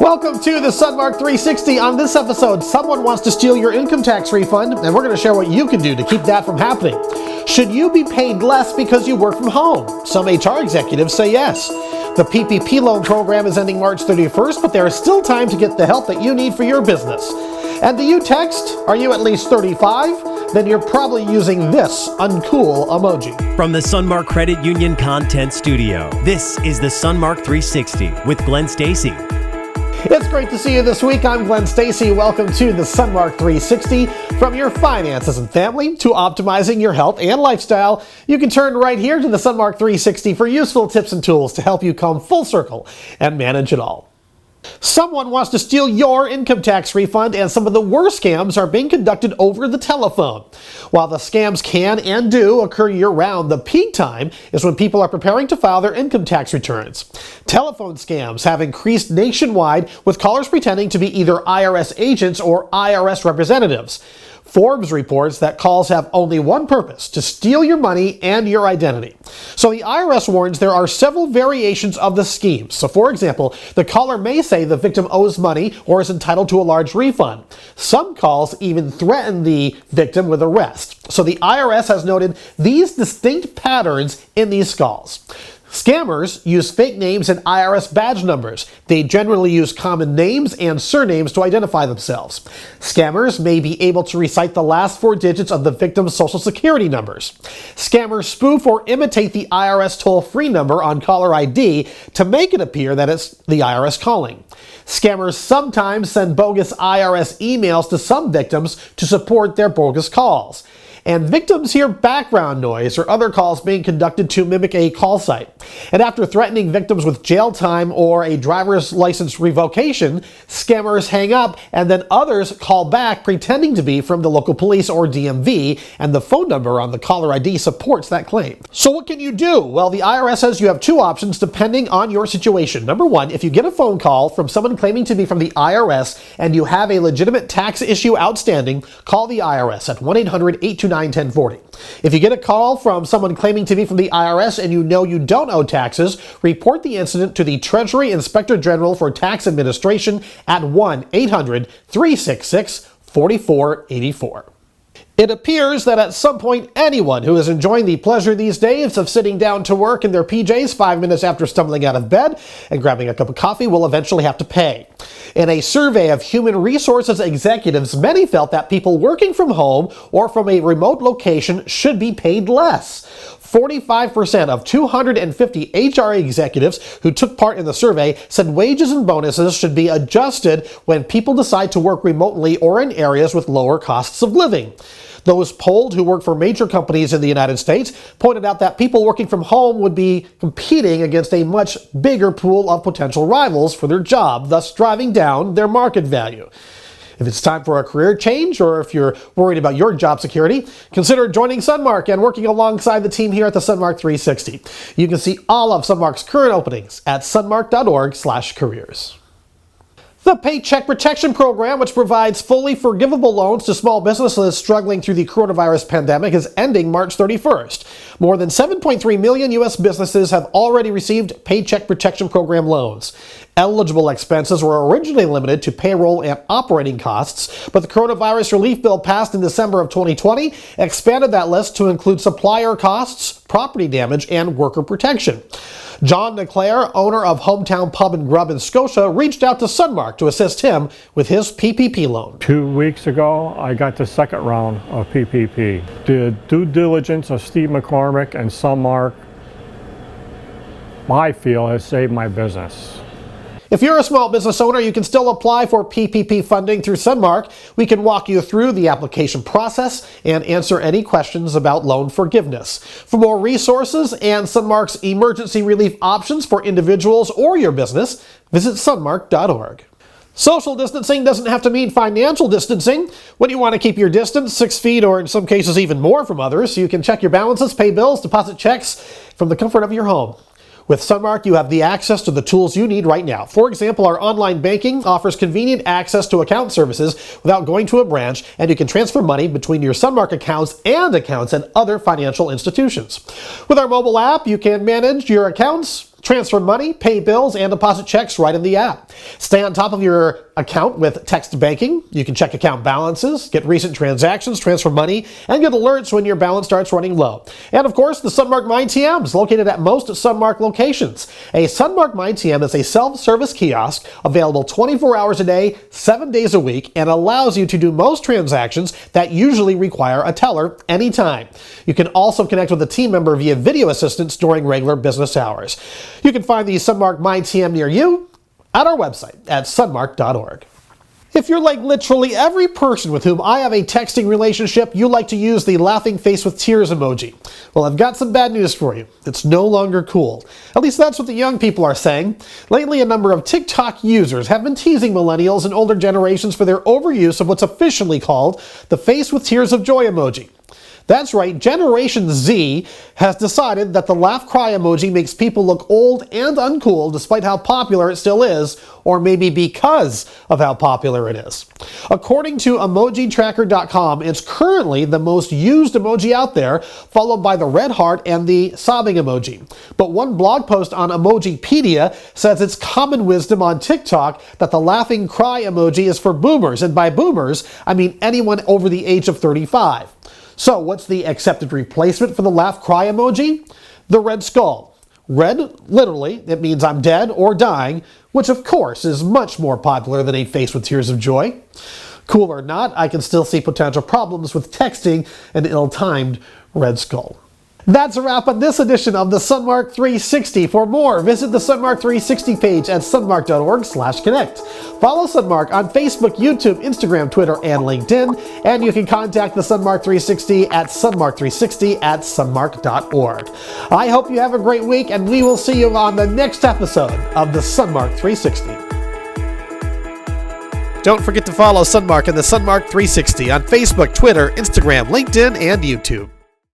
Welcome to the Sunmark 360. On this episode, someone wants to steal your income tax refund, and we're going to share what you can do to keep that from happening. Should you be paid less because you work from home? Some HR executives say yes. The PPP loan program is ending March 31st, but there is still time to get the help that you need for your business. And do you text? Are you at least 35? Then you're probably using this uncool emoji. From the Sunmark Credit Union Content Studio, this is the Sunmark 360 with Glenn Stacy. It's great to see you this week. I'm Glenn Stacy. Welcome to the Sunmark 360. From your finances and family to optimizing your health and lifestyle, you can turn right here to the Sunmark 360 for useful tips and tools to help you come full circle and manage it all. Someone wants to steal your income tax refund, and some of the worst scams are being conducted over the telephone. While the scams can and do occur year-round, the peak time is when people are preparing to file their income tax returns. Telephone scams have increased nationwide, with callers pretending to be either IRS agents or IRS representatives. Forbes reports that calls have only one purpose: to steal your money and your identity. So the IRS warns there are several variations of the scheme. So for example, the caller may say the victim owes money or is entitled to a large refund. Some calls even threaten the victim with arrest. So the IRS has noted these distinct patterns in these calls. Scammers use fake names and IRS badge numbers. They generally use common names and surnames to identify themselves. Scammers may be able to recite the last four digits of the victim's social security numbers. Scammers spoof or imitate the IRS toll-free number on caller ID to make it appear that it's the IRS calling. Scammers sometimes send bogus IRS emails to some victims to support their bogus calls. And victims hear background noise or other calls being conducted to mimic a call site. And after threatening victims with jail time or a driver's license revocation, scammers hang up, and then others call back pretending to be from the local police or DMV, and the phone number on the caller ID supports that claim. So what can you do? Well, the IRS says you have two options depending on your situation. Number one, if you get a phone call from someone claiming to be from the IRS and you have a legitimate tax issue outstanding, call the IRS at 1-800-829-1040. If you get a call from someone claiming to be from the IRS and you know you don't owe taxes, report the incident to the Treasury Inspector General for Tax Administration at 1-800-366-4484. It appears that at some point anyone who is enjoying the pleasure these days of sitting down to work in their PJs 5 minutes after stumbling out of bed and grabbing a cup of coffee will eventually have to pay. In a survey of human resources executives, many felt that people working from home or from a remote location should be paid less. 45% of 250 HR executives who took part in the survey said wages and bonuses should be adjusted when people decide to work remotely or in areas with lower costs of living. Those polled who work for major companies in the United States pointed out that people working from home would be competing against a much bigger pool of potential rivals for their job, thus driving down their market value. If it's time for a career change, or if you're worried about your job security, consider joining Sunmark and working alongside the team here at the Sunmark 360. You can see all of Sunmark's current openings at sunmark.org/careers. The Paycheck Protection Program, which provides fully forgivable loans to small businesses struggling through the coronavirus pandemic, is ending March 31st. More than 7.3 million U.S. businesses have already received Paycheck Protection Program loans. Eligible expenses were originally limited to payroll and operating costs, but the coronavirus relief bill passed in December of 2020 expanded that list to include supplier costs, property damage, and worker protection. John LeClaire, owner of Hometown Pub and Grub in Scotia, reached out to Sunmark to assist him with his PPP loan. 2 weeks ago, I got the second round of PPP. The due diligence of Steve McCormick and Sunmark, I feel, has saved my business. If you're a small business owner, you can still apply for PPP funding through Sunmark. We can walk you through the application process and answer any questions about loan forgiveness. For more resources and Sunmark's emergency relief options for individuals or your business, visit sunmark.org. Social distancing doesn't have to mean financial distancing. When you want to keep your distance 6 feet or in some cases even more from others, you can check your balances, pay bills, deposit checks from the comfort of your home. With Sunmark, you have the access to the tools you need right now. For example, our online banking offers convenient access to account services without going to a branch, and you can transfer money between your Sunmark accounts and accounts at other financial institutions. With our mobile app, you can manage your accounts, transfer money, pay bills, and deposit checks right in the app. Stay on top of your account with text banking. You can check account balances, get recent transactions, transfer money, and get alerts when your balance starts running low. And of course, the Sunmark MyTM is located at most Sunmark locations. A Sunmark MyTM is a self-service kiosk available 24 hours a day, 7 days a week, and allows you to do most transactions that usually require a teller anytime. You can also connect with a team member via video assistance during regular business hours. You can find the Sunmark MyTM near you at our website at sunmark.org. If you're like literally every person with whom I have a texting relationship, you like to use the laughing face with tears emoji. Well, I've got some bad news for you. It's no longer cool. At least that's what the young people are saying. Lately, a number of TikTok users have been teasing millennials and older generations for their overuse of what's officially called the face with tears of joy emoji. That's right, Generation Z has decided that the laugh cry emoji makes people look old and uncool despite how popular it still is, or maybe because of how popular it is. According to emojitracker.com, it's currently the most used emoji out there, followed by the red heart and the sobbing emoji. But one blog post on Emojipedia says it's common wisdom on TikTok that the laughing cry emoji is for boomers, and by boomers, I mean anyone over the age of 35. So what's the accepted replacement for the laugh cry emoji? The red skull. Red, literally, it means I'm dead or dying, which of course is much more popular than a face with tears of joy. Cool or not, I can still see potential problems with texting an ill-timed red skull. That's a wrap on this edition of the Sunmark 360. For more, visit the Sunmark 360 page at sunmark.org/connect. Follow Sunmark on Facebook, YouTube, Instagram, Twitter, and LinkedIn. And you can contact the Sunmark 360 at sunmark360@sunmark.org. I hope you have a great week, and we will see you on the next episode of the Sunmark 360. Don't forget to follow Sunmark and the Sunmark 360 on Facebook, Twitter, Instagram, LinkedIn, and YouTube.